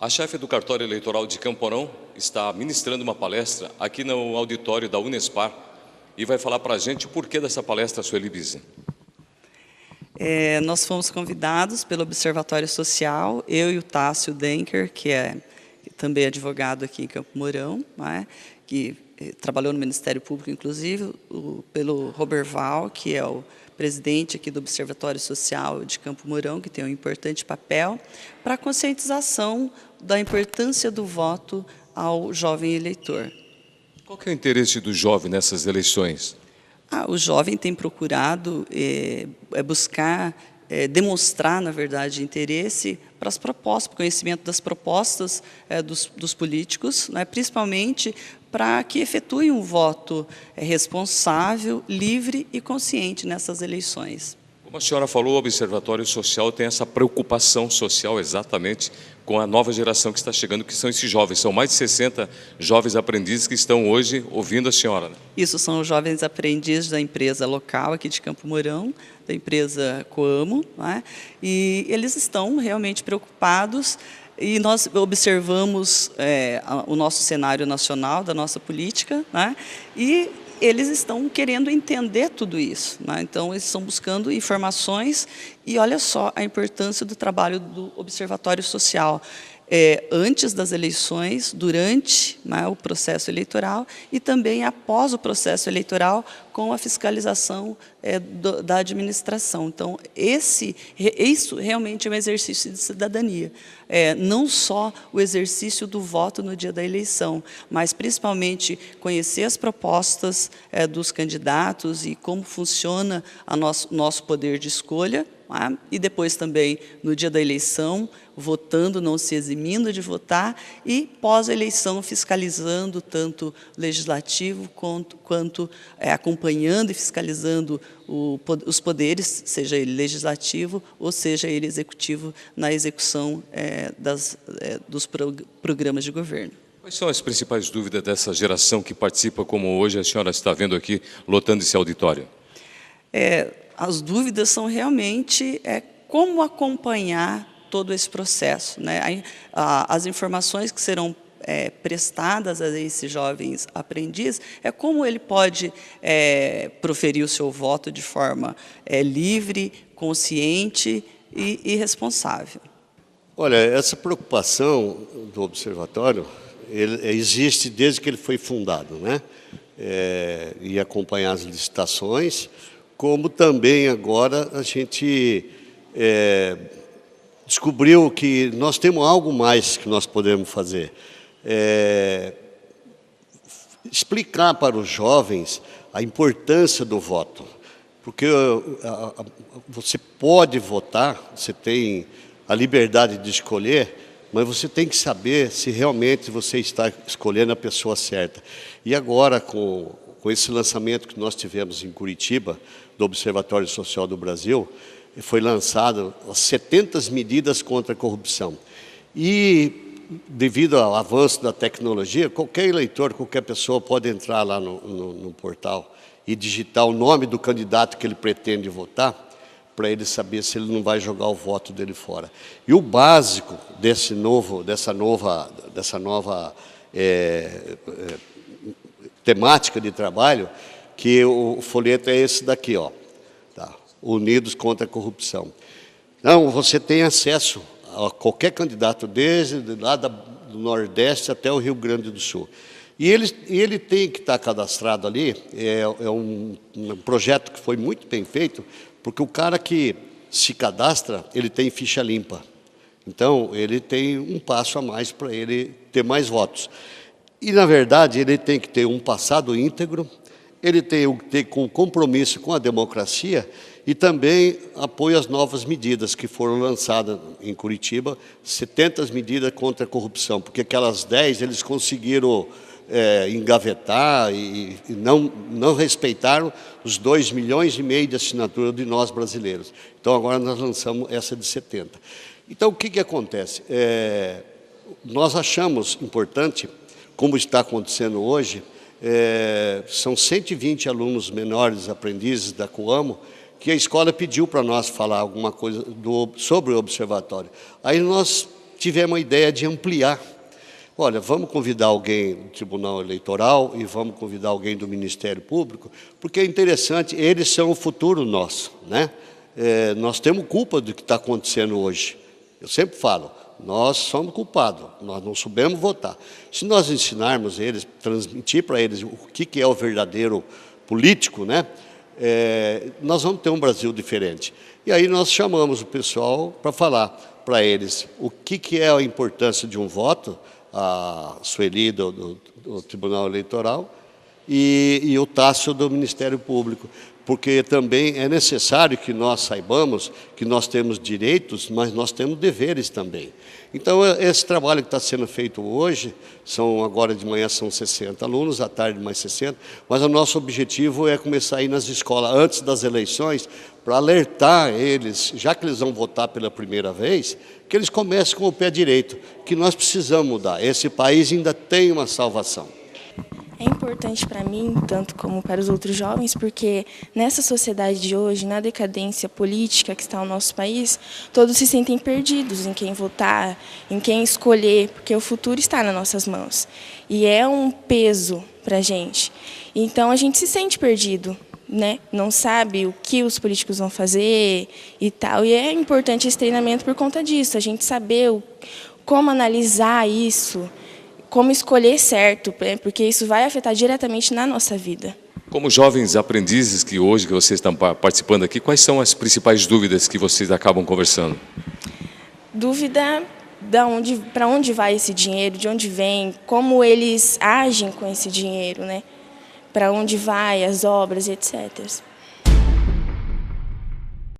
A chefe do cartório eleitoral de Campo Mourão está ministrando uma palestra aqui no auditório da Unespar e vai falar para a gente o porquê dessa palestra, Sueli Bise. Nós fomos convidados pelo Observatório Social, eu e o Tássio Denker, que também é advogado aqui em Campo Mourão, que trabalhou no Ministério Público, inclusive, pelo Roberval, que é o presidente aqui do Observatório Social de Campo Mourão, que tem um importante papel para a conscientização da importância do voto ao jovem eleitor. Qual que é o interesse do jovem nessas eleições? O jovem tem procurado buscar, demonstrar, na verdade, interesse para as propostas, para o conhecimento das propostas dos políticos, principalmente para que efetuem um voto responsável, livre e consciente nessas eleições. Como a senhora falou, o Observatório Social tem essa preocupação social exatamente com a nova geração que está chegando, que são esses jovens. São mais de 60 jovens aprendizes que estão hoje ouvindo a senhora, né? Isso, são os jovens aprendizes da empresa local aqui de Campo Mourão, da empresa Coamo, e eles estão realmente preocupados. E nós observamos o nosso cenário nacional, da nossa política, e eles estão querendo entender tudo isso. Então, eles estão buscando informações e olha só a importância do trabalho do Observatório Social. Antes das eleições, durante o processo eleitoral e também após o processo eleitoral com a fiscalização da administração. Então, isso realmente é um exercício de cidadania. Não só o exercício do voto no dia da eleição, mas principalmente conhecer as propostas dos candidatos e como funciona nosso poder de escolha, e depois também, no dia da eleição, votando, não se eximindo de votar, e pós-eleição fiscalizando tanto o legislativo quanto acompanhando e fiscalizando os poderes, seja ele legislativo ou seja ele executivo, na execução dos programas de governo. Quais são as principais dúvidas dessa geração que participa, como hoje a senhora está vendo aqui, lotando esse auditório? As dúvidas são realmente como acompanhar todo esse processo, as informações que serão prestadas a esses jovens aprendizes, como ele pode proferir o seu voto de forma livre, consciente e responsável. Olha, essa preocupação do observatório existe desde que ele foi fundado, e acompanhar as licitações, como também agora a gente descobriu que nós temos algo mais que nós podemos fazer. Explicar para os jovens a importância do voto, porque você pode votar, você tem a liberdade de escolher, mas você tem que saber se realmente você está escolhendo a pessoa certa. E agora, com esse lançamento que nós tivemos em Curitiba, do Observatório Social do Brasil, foi lançado 70 medidas contra a corrupção. E, devido ao avanço da tecnologia, qualquer eleitor, qualquer pessoa pode entrar lá no portal e digitar o nome do candidato que ele pretende votar, para ele saber se ele não vai jogar o voto dele fora. E o básico dessa nova temática de trabalho, que o folheto é esse daqui, Unidos contra a Corrupção. Então, você tem acesso a qualquer candidato, desde lá do Nordeste até o Rio Grande do Sul. E ele tem que estar cadastrado ali, é um projeto que foi muito bem feito, porque o cara que se cadastra, ele tem ficha limpa. Então, ele tem um passo a mais para ele ter mais votos. E, na verdade, ele tem que ter um passado íntegro, ele tem que ter compromisso com a democracia e também apoio às novas medidas que foram lançadas em Curitiba, 70 medidas contra a corrupção, porque aquelas 10 eles conseguiram engavetar e não respeitaram os 2,5 milhões de assinaturas de nós brasileiros. Então, agora nós lançamos essa de 70. Então, o que acontece? Nós achamos importante, como está acontecendo hoje, são 120 alunos menores aprendizes da Coamo, que a escola pediu para nós falar alguma coisa sobre o observatório. Aí nós tivemos a ideia de ampliar. Olha, vamos convidar alguém do Tribunal Eleitoral e vamos convidar alguém do Ministério Público, porque é interessante, eles são o futuro nosso, né? Nós temos culpa do que está acontecendo hoje. Eu sempre falo, nós somos culpados, nós não soubemos votar. Se nós ensinarmos eles, transmitir para eles o que é o verdadeiro político, né? Nós vamos ter um Brasil diferente. E aí nós chamamos o pessoal para falar para eles o que é a importância de um voto, a Sueli do Tribunal Eleitoral e o Tássio do Ministério Público, porque também é necessário que nós saibamos que nós temos direitos, mas nós temos deveres também. Então, esse trabalho que está sendo feito hoje, agora de manhã são 60 alunos, à tarde mais 60, mas o nosso objetivo é começar a ir nas escolas antes das eleições, para alertar eles, já que eles vão votar pela primeira vez, que eles comecem com o pé direito, que nós precisamos mudar. Esse país ainda tem uma salvação. É importante para mim, tanto como para os outros jovens, porque nessa sociedade de hoje, na decadência política que está no nosso país, todos se sentem perdidos em quem votar, em quem escolher, porque o futuro está nas nossas mãos. E é um peso para a gente. Então, a gente se sente perdido, né? Não sabe o que os políticos vão fazer e tal. E é importante esse treinamento por conta disso, a gente saber como analisar isso, como escolher certo, porque isso vai afetar diretamente na nossa vida. Como jovens aprendizes que hoje que vocês estão participando aqui, quais são as principais dúvidas que vocês acabam conversando? Dúvida para onde vai esse dinheiro, de onde vem, como eles agem com esse dinheiro, né? Para onde vai as obras, etc.